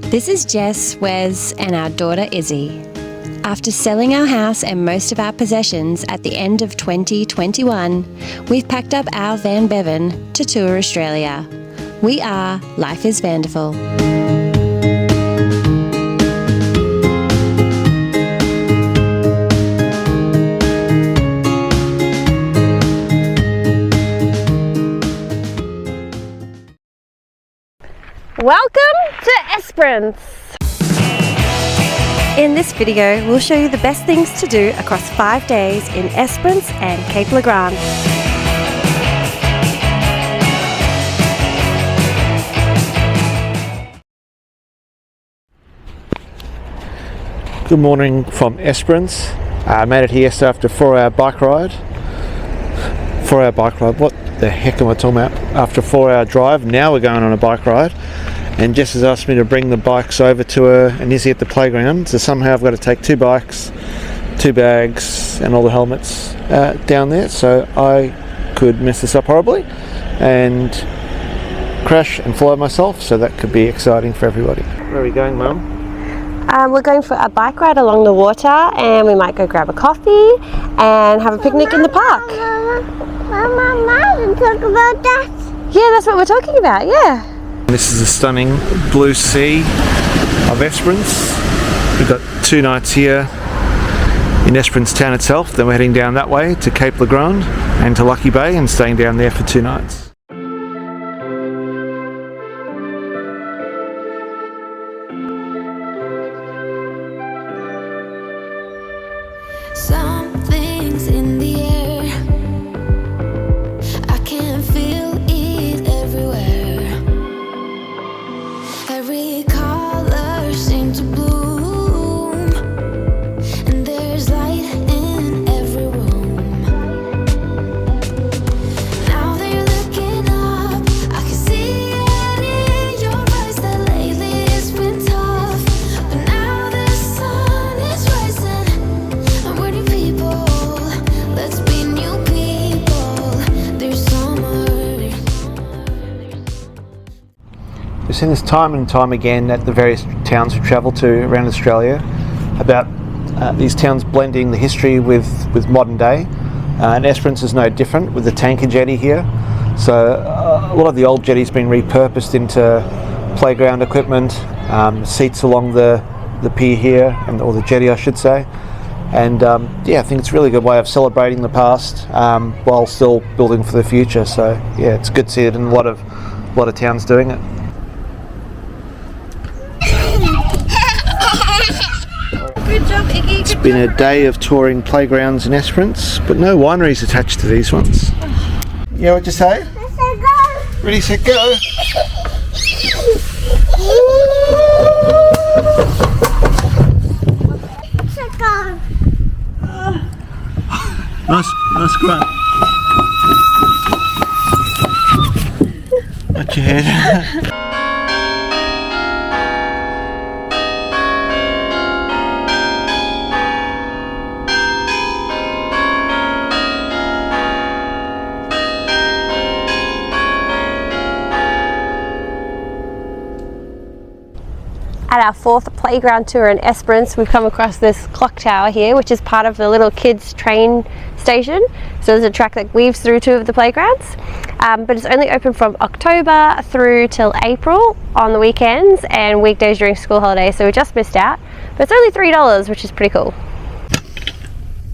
This is Jess, Wes and our daughter Izzy. After selling our house and most of our possessions at the end of 2021, we've packed up our van Bevan to tour Australia. We are Life is VANderful. Welcome to Esperance! In this video, we'll show you the best things to do across 5 days in Esperance and Cape Le Grand. Good morning from Esperance. I made it here yesterday after a 4-hour bike ride. 4-hour bike ride? What the heck am I talking about? After a 4-hour drive, now we're going on a bike ride. And Jess has asked me to bring the bikes over to her and Izzy at the playground. So somehow I've got to take 2 bikes, 2 bags and all the helmets down there. So I could mess this up horribly and crash and fly myself. So that could be exciting for everybody. Where are we going, Mum? We're going for a bike ride along the water, and we might go grab a coffee and have a picnic in the park. Mama, talk about that. Yeah, that's what we're talking about, yeah. This is the stunning blue sea of Esperance. We've got 2 nights here in Esperance town itself, then we're heading down that way to Cape Le Grand and to Lucky Bay and staying down there for 2 nights. Something's in the air. I can feel it everywhere. Every color seems to bloom, and there's light in every room. Now that you're looking up, I can see it in your eyes that lately it's been tough. But now the sun is rising. Let's be new people. There's summer. We've seen this time and time again at the various towns we travel to around Australia about these towns blending the history with modern day. And Esperance is no different with the Tanker Jetty here. So a lot of the old jetty's been repurposed into playground equipment, seats along the pier here, or the jetty I should say. And yeah, I think it's a really good way of celebrating the past while still building for the future. So yeah, it's good to see it in a lot of towns doing it. Good job, Iggy. It's been a day of touring playgrounds in Esperance, but no wineries attached to these ones. Yeah, what'd you say? Ready, set, go. Nice grunt. Watch your head. At our 4th playground tour in Esperance, we've come across this clock tower here, which is part of the little kids train station. So there's a track that weaves through 2 of the playgrounds, but it's only open from October through till April on the weekends and weekdays during school holidays, so we just missed out. But it's only $3, which is pretty cool.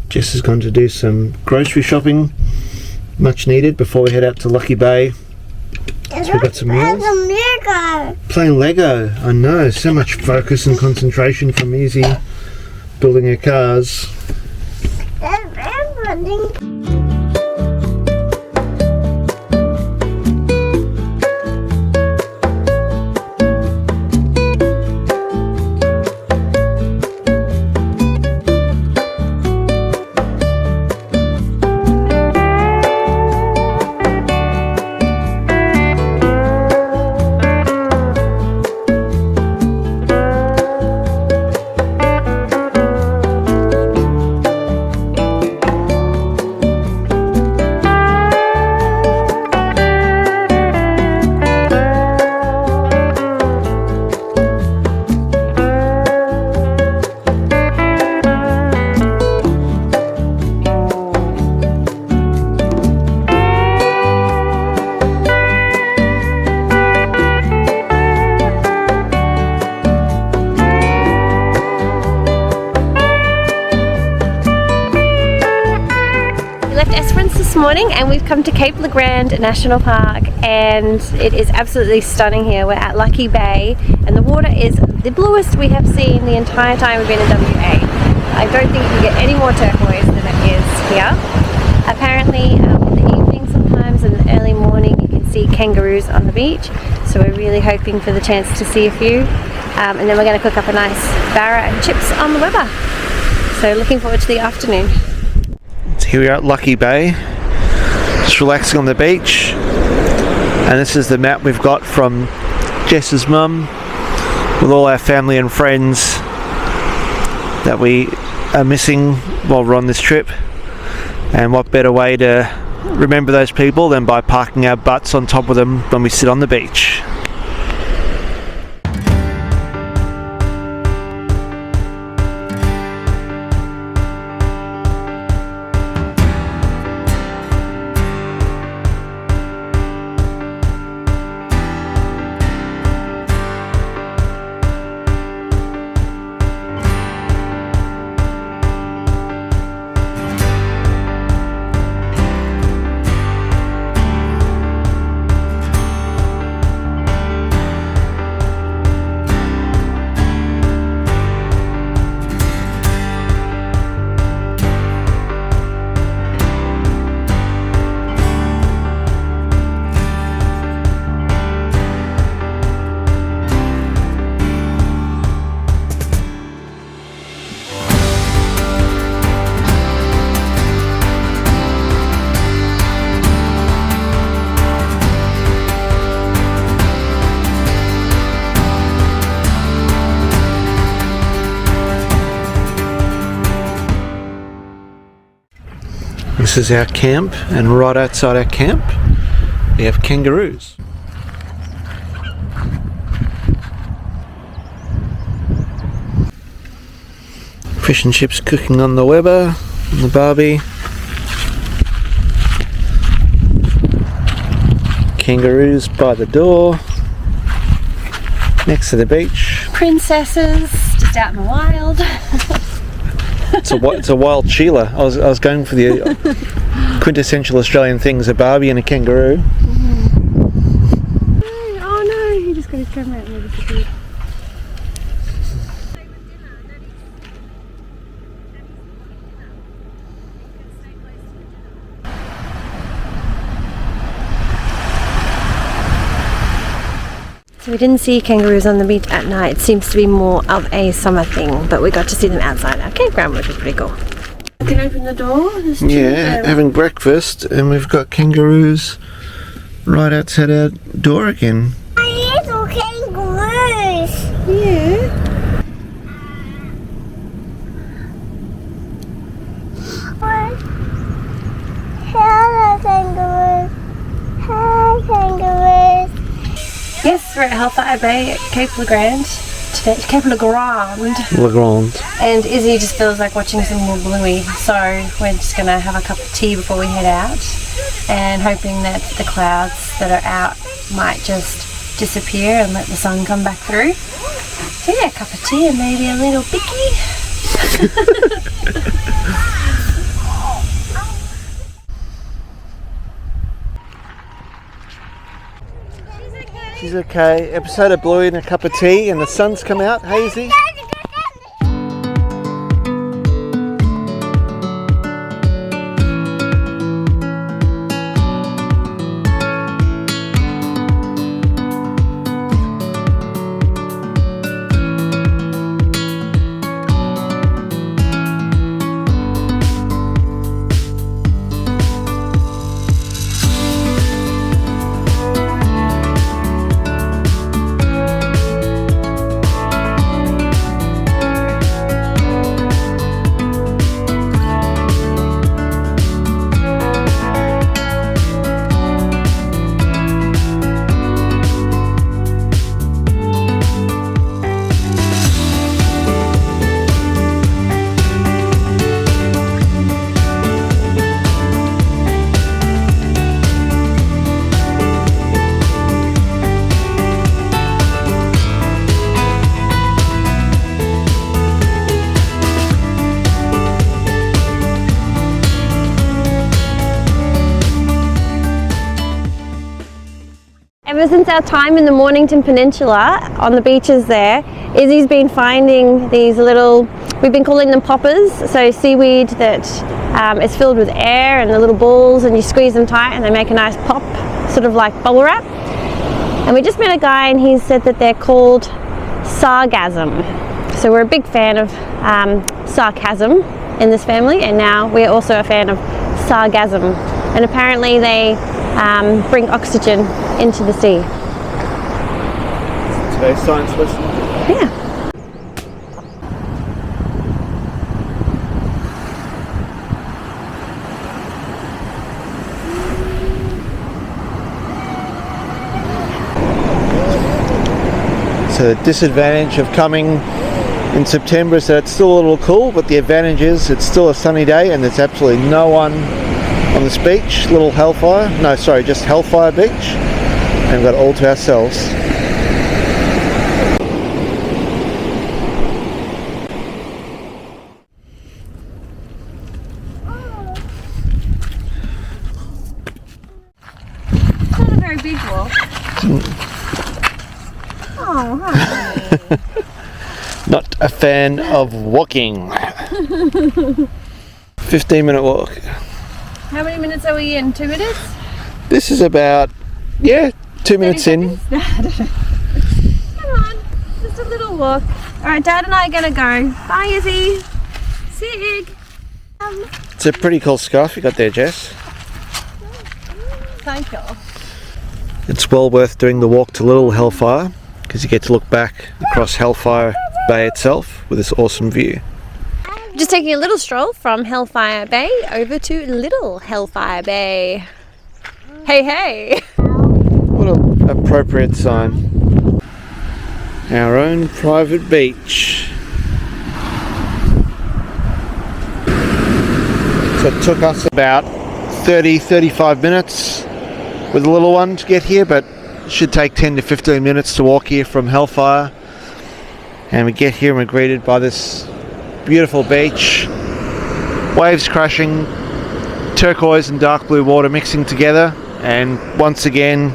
Jess has gone to do some grocery shopping, much needed, before we head out to Lucky Bay. So we've got some meals. Playing Lego. I know, so much focus and concentration from Izzy building her cars. this morning and we've come to Cape Legrand National Park, and it is absolutely stunning here. We're at Lucky Bay and the water is the bluest we have seen the entire time we've been in WA. I don't think you can get any more turquoise than it is here. Apparently in the evening sometimes and the early morning you can see kangaroos on the beach, so we're really hoping for the chance to see a few. And then we're going to cook up a nice barra and chips on the Weber. So looking forward to the afternoon. So here we are at Lucky Bay, just relaxing on the beach, and this is the map we've got from Jess's mum with all our family and friends that we are missing while we're on this trip. And what better way to remember those people than by parking our butts on top of them when we sit on the beach. This is our camp, and right outside our camp we have kangaroos. Fish and chips cooking on the Weber, on the barbie. Kangaroos by the door, next to the beach. Princesses just out in the wild. It's a wild Sheila. I was going for the quintessential Australian things: a barbie and a kangaroo. Oh no, he just got his camera out and disappeared. So we didn't see kangaroos on the beach at night. It seems to be more of a summer thing, but we got to see them outside our campground, which was pretty cool. You can open the door. Yeah, having breakfast, and we've got kangaroos right outside our door again. Little kangaroos. Yeah. Hello, kangaroos. Hi, kangaroos. Yes, we're at Hellfire Bay at Cape Legrand today. Cape Legrand. Legrand. And Izzy just feels like watching some more Bluey, so we're just going to have a cup of tea before we head out, and hoping that the clouds that are out might just disappear and let the sun come back through. So yeah, a cup of tea and maybe a little picky. She's okay. Episode of Bluey and a cup of tea, and the sun's come out. Hazy. ever since our time in the Mornington Peninsula on the beaches there, Izzy's been finding these little, we've been calling them poppers, so seaweed that is filled with air and the little balls, and you squeeze them tight and they make a nice pop, sort of like bubble wrap. And we just met a guy and he said that they're called sargasm. So we're a big fan of sarcasm in this family, and now we're also a fan of sargasm. And apparently they bring oxygen into the sea. Today's science lesson. Yeah. So the disadvantage of coming in September is that it's still a little cool, but the advantage is it's still a sunny day and there's absolutely no one on this beach. Little Hellfire, no sorry, just Hellfire Beach, and we've got it all to ourselves. It's not a very big walk. Oh, hi. Not a fan of walking. 15-minute walk. How many minutes are we in? 2 minutes? This is about, 2 minutes in. Come on, just a little walk. Alright, Dad and I are gonna go. Bye, Izzy. Sig. It's a pretty cool scarf you got there, Jess. Thank you. It's well worth doing the walk to Little Hellfire because you get to look back across Hellfire Bay itself with this awesome view. Just taking a little stroll from Hellfire Bay over to Little Hellfire Bay. Hey, hey! What an appropriate sign. Our own private beach. So it took us about 30-35 minutes with the little one to get here, but it should take 10 to 15 minutes to walk here from Hellfire. And we get here and we're greeted by this beautiful beach, waves crashing, turquoise and dark blue water mixing together, and once again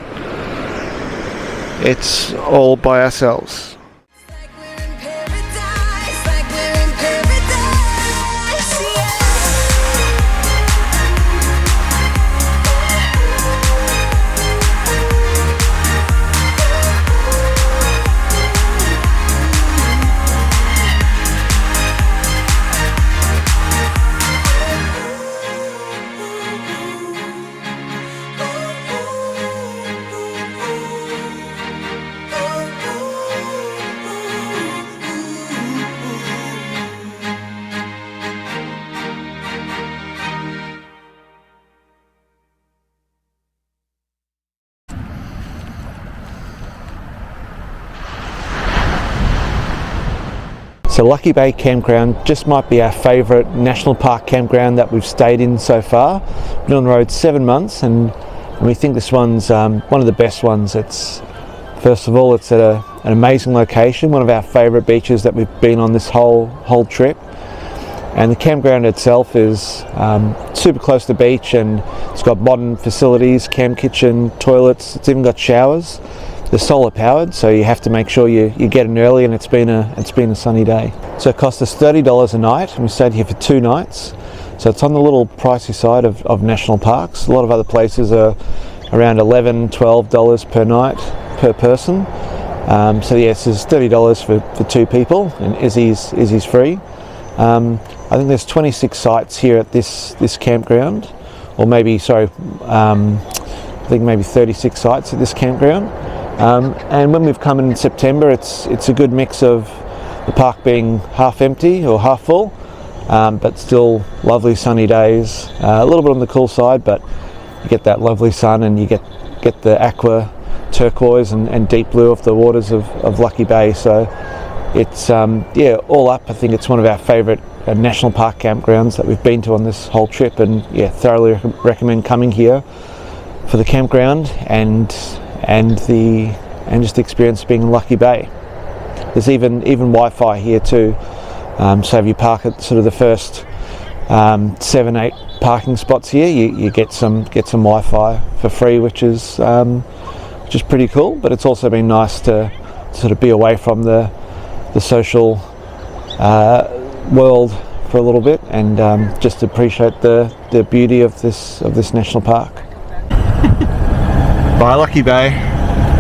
it's all by ourselves. Like we're in paradise, like we're in paradise, yeah. So Lucky Bay Campground just might be our favourite national park campground that we've stayed in so far. We've been on the road 7 months and we think this one's one of the best ones. It's, first of all, it's at an amazing location, one of our favourite beaches that we've been on this whole trip. And the campground itself is super close to the beach, and it's got modern facilities, camp kitchen, toilets, it's even got showers. They're solar powered, so you have to make sure you get in early, and it's been a sunny day. So it cost us $30 a night, and we stayed here for 2 nights. So it's on the little pricey side of national parks. A lot of other places are around $11, $12 per night per person. So yes, it's $30 for 2 people, and Izzy's free. I think there's 26 sites here at this campground, or maybe, sorry, I think maybe 36 sites at this campground. And when we've come in September, it's a good mix of the park being half empty or half full, but still lovely sunny days. A little bit on the cool side, but you get that lovely sun and you get the aqua turquoise and deep blue of the waters of Lucky Bay. So it's all up, I think it's one of our favourite national park campgrounds that we've been to on this whole trip, and thoroughly recommend coming here for the campground and just the experience of being in Lucky Bay. There's even Wi-Fi here too, so if you park at sort of the first 7-8 parking spots here, you get some Wi-Fi for free, which is which is pretty cool. But it's also been nice to sort of be away from the social world for a little bit, and just appreciate the beauty of this national park. Bye, Lucky Bay.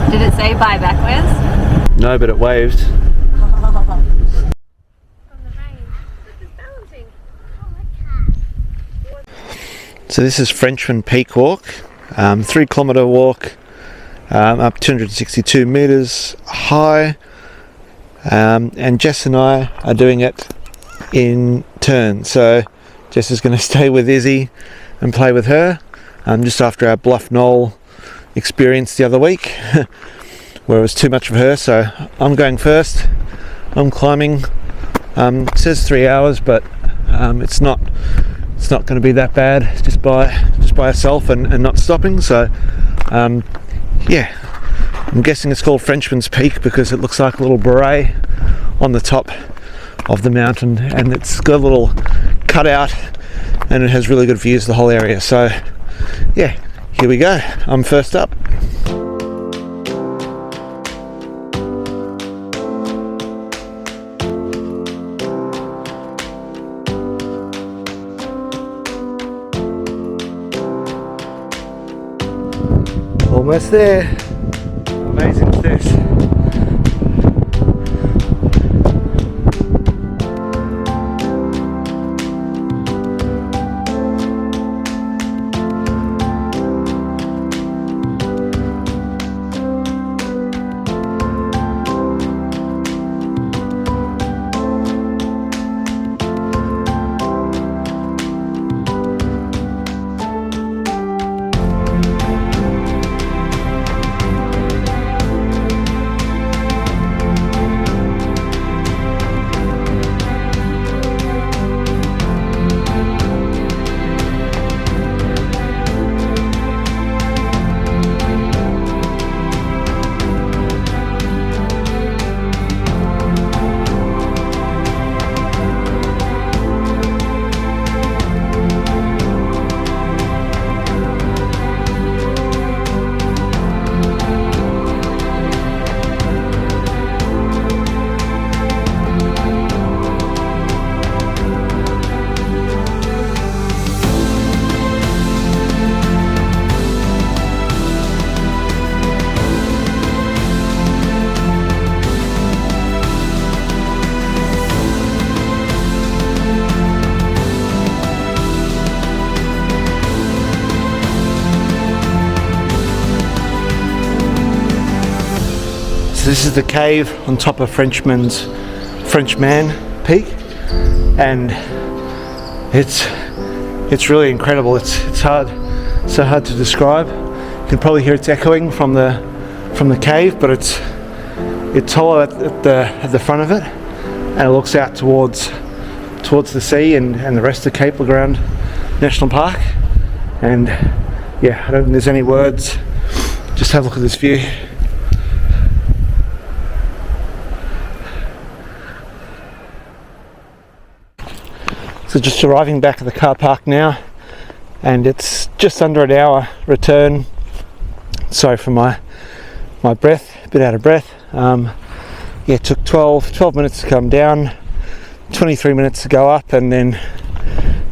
Did it say bye backwards? No, but it waved. So this is Frenchman Peak Walk, 3 kilometre walk, up 262 metres high, and Jess and I are doing it in turn. So Jess is going to stay with Izzy and play with her, just after our Bluff Knoll experience the other week where it was too much of her. So I'm going first. I'm climbing. It says 3 hours, but it's not going to be that bad just by herself and not stopping. So yeah, I'm guessing it's called Frenchman's Peak because it looks like a little beret on the top of the mountain, and it's got a little cutout and it has really good views of the whole area. So yeah, here we go. I'm first up. Almost there. Amazing is this. This is the cave on top of Frenchman Peak, and it's really incredible. It's so hard to describe. You can probably hear it's echoing from the cave, but it's hollow at the front of it, and it looks out towards the sea and the rest of Cape Legrand National Park. And yeah, I don't think there's any words. Just have a look at this view. So just arriving back at the car park now, and it's just under an hour return. Sorry for my breath, a bit out of breath. Yeah, it took 12 minutes to come down, 23 minutes to go up, and then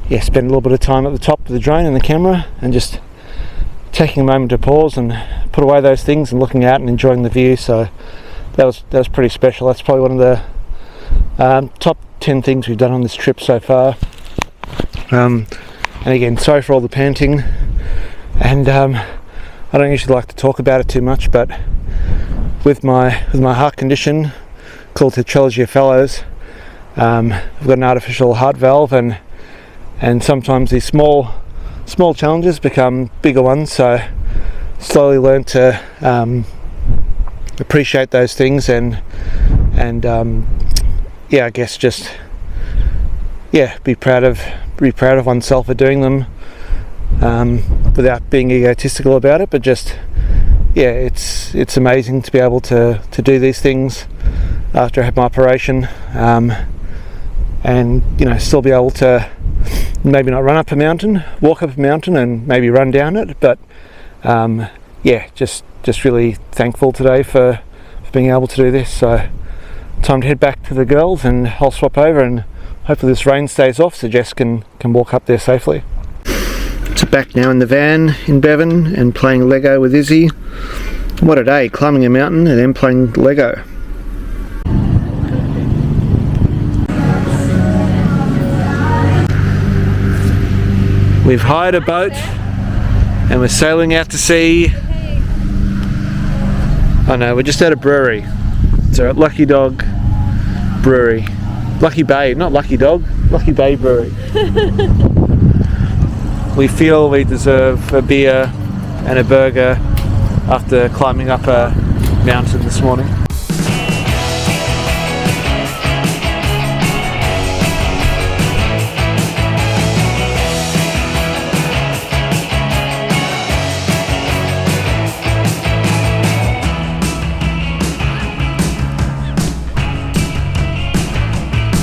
yeah, spend a little bit of time at the top with the drone and the camera, and just taking a moment to pause and put away those things and looking out and enjoying the view. So that was pretty special. That's probably one of the top 10 things we've done on this trip so far. And again, sorry for all the panting, and I don't usually like to talk about it too much, but with my heart condition called tetralogy fellows, I've got an artificial heart valve, and sometimes these small challenges become bigger ones. So slowly learn to appreciate those things, and yeah, I guess just be proud of oneself for doing them, without being egotistical about it. But just it's amazing to be able to do these things after I had my operation, and still be able to maybe not run up a mountain, walk up a mountain, and maybe run down it, but yeah, just really thankful today for being able to do this. So time to head back to the girls, and I'll swap over, and hopefully this rain stays off so Jess can walk up there safely. So back now in the van in Bevan and playing Lego with Izzy. What a day, climbing a mountain and then playing Lego. We've hired a boat and we're sailing out to sea. Oh no, we're just at a brewery. So at Lucky Dog Brewery. Lucky Bay, not Lucky Dog, Lucky Bay Brewery. We feel we deserve a beer and a burger after climbing up a mountain this morning.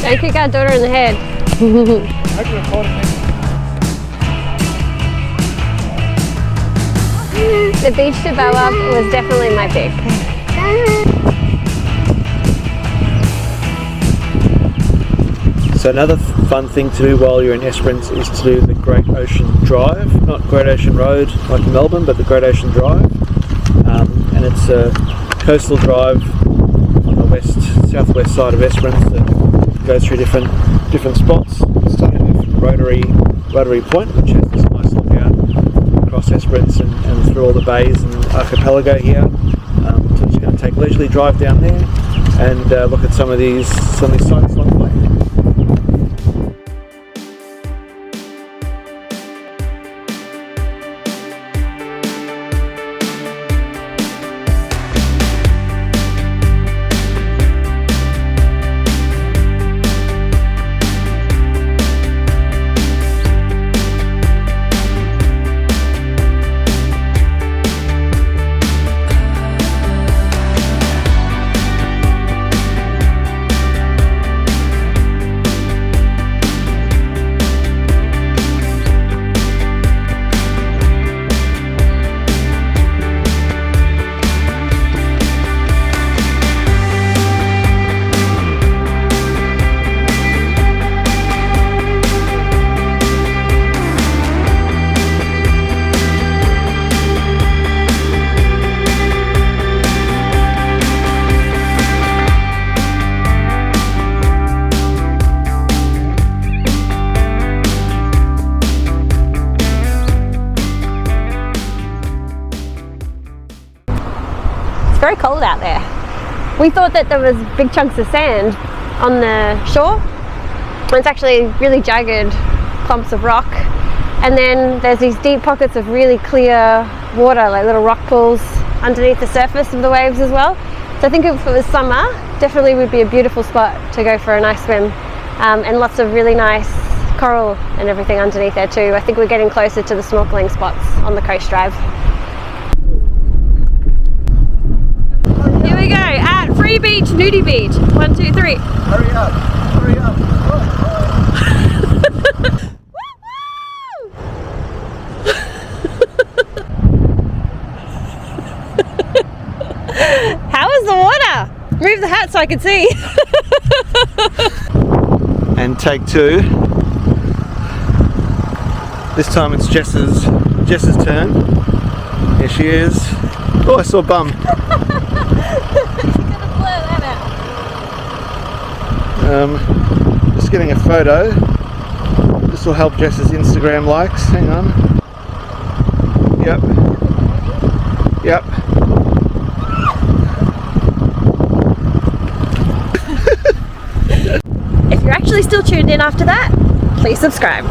Don't kick our daughter in the head. The beach to bow up was definitely my pick. So another fun thing to do while you're in Esperance is to do the Great Ocean Drive, not Great Ocean Road like in Melbourne, but the Great Ocean Drive. And it's a coastal drive on the southwest side of Esperance that goes through different spots, starting with Rotary Point, which has this nice lookout across Esperance and through all the bays and archipelago here. So I'm just going to take a leisurely drive down there and look at some of these sites along the way. Very cold out there. We thought that there was big chunks of sand on the shore. It's actually really jagged clumps of rock, and then there's these deep pockets of really clear water, like little rock pools underneath the surface of the waves as well. So I think if it was summer, definitely would be a beautiful spot to go for a nice swim, and lots of really nice coral and everything underneath there too. I think we're getting closer to the snorkeling spots on the coast drive. Here we go, at Free Beach, Nudie Beach. 1, 2, 3. Hurry up, hurry up. How is the water? Move the hat so I can see. And take two. This time it's Jess's turn. Here she is. Oh, I saw a bum. Just getting a photo. This will help Jess's Instagram likes. Hang on. Yep. Yep. If you're actually still tuned in after that, please subscribe.